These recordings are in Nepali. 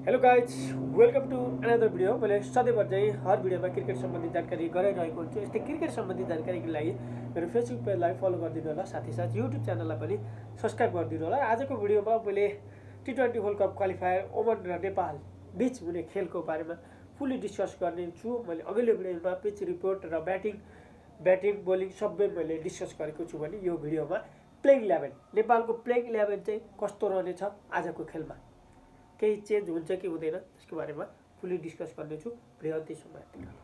Hello guys, welcome to another video. मैले सधैँभर चाहिँ हर भिडियोमा क्रिकेट सम्बन्धी जानकारी गराइरहेको हुन्छु। यस्तै क्रिकेट सम्बन्धी जानकारीको लागि मेरो फेसबुक पेजलाई फलो गरिदिनु होला, साथ युट्युब च्यानललाई पनि सब्सक्राइब गरिदिनु होला। आजको भिडियोमा मैले T20 वर्ल्ड कप क्वालिफायर ओमन र नेपाल बीच हुने खेलको बारेमा फुल्ली डिस्कस गर्ने छु। मैले अघिल्लो भिडियोमा पिच रिपोर्ट र ब्याटिङ बोलिङ सबै मैले डिस्कस गरेको छु भने यो भिडियोमा प्लेइङ 11 नेपालको प्लेइङ 11 चाहिँ कस्तो रहनेछ, आजको खेलमा केही चेन्ज हुन्छ कि हुँदैन त्यसको बारेमा फुल्ली डिस्कस गर्नेछु। भिडियो अन्त्यसम्म हेर्नु होला।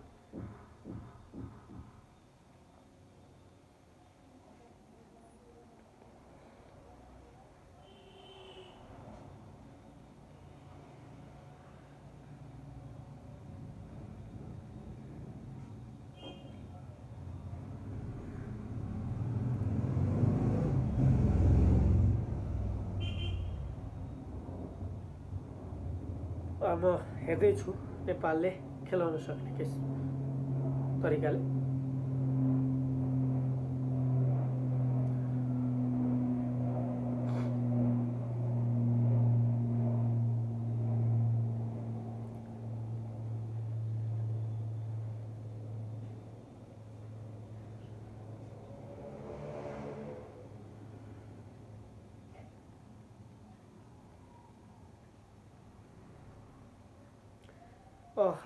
म हेर्दैछु नेपालले खेलाउन सक्ने के तरिकाले।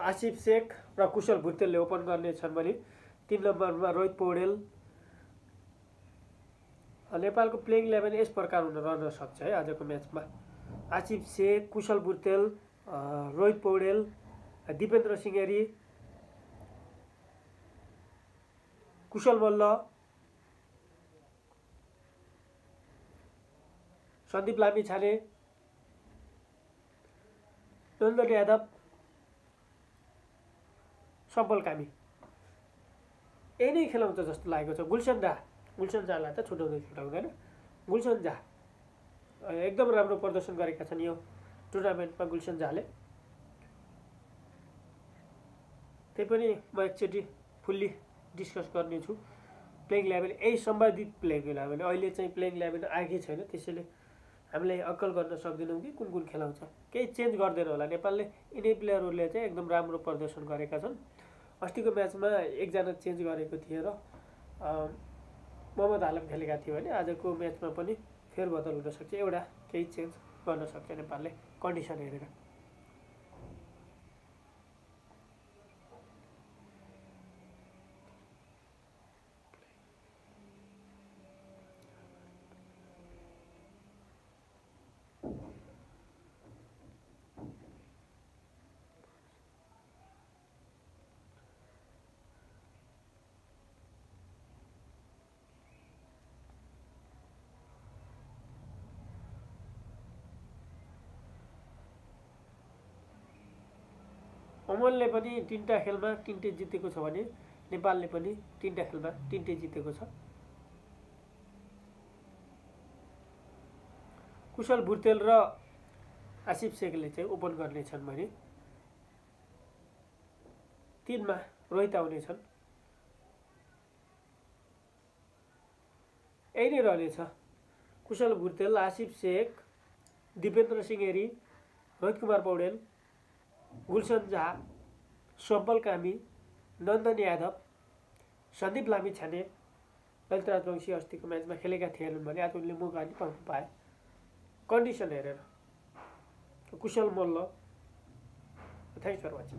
आसिफ शेख र कुशल भुटेलले ओपन गर्नेछन् भने 3 नम्बरमा रोहित पौडेल। नेपालको प्लेइङ 11 यस प्रकार रहन सक्छ है आजको म्याचमा। आसिफ शेख, कुशल भुटेल, रोहित पौडेल, दिपेन्द्र सिंहेरी, कुशल मल्ल, सन्दीप लामिछाने, नन्दन यादव, सम्पल कामी। यही नै खेलाउँछ जस्तो लागेको छ। गुलसन झालाई त छुटाउँदैन। गुलसन झा एकदम राम्रो प्रदर्शन गरेका छन् यो टुर्नामेन्टमा गुलसन झाले। त्यही पनि म एकचोटि फुल्ली डिस्कस गर्नेछु। प्लेइङ 11 यही सम्बन्धित प्लेइङ 11 अहिले चाहिँ प्लेइङ 11 आएकै छैन, त्यसैले हामीले अक्कल गर्न सक्दैनौँ कि कुन खेलाउँछ। केही चेन्ज गर्दैन होला नेपालले। यिनै प्लेयरहरूले चाहिँ एकदम राम्रो प्रदर्शन गरेका छन्। अस्तिको म्याचमा एकजना चेन्ज गरेको थिए र मोहम्मद आलम खेलेका थिए भने आजको म्याचमा पनि फेरबदल हुन सक्छ। एउटा केही चेन्ज गर्न सक्छ नेपालले कन्डिसन हेरेर। ओमनले पनि 3टा खेलमा 3टै जितेको छ भने नेपालले पनि 3टा खेलमा 3टै जितेको छ। कुशल भुटेल र आसिफ शेखले चाहिँ ओपन गर्नेछन् भने 3मा रोहित आउनेछन्। यही नै रहनेछ। कुशल भुटेल, आसिफ शेख, दिपेन्द्र सिंहेरी, रोहित कुमार पौडेल, गुलसन झा, सम्पल कामी, नन्दन यादव, सन्दीप लामिछाने, ललित राजवंशी अस्तिको म्याचमा खेलेका थिएनन् भने आज उनले मौका पनि पाउनु पाए कन्डिसन हेरेर। Kushal Malla. Thanks for watching.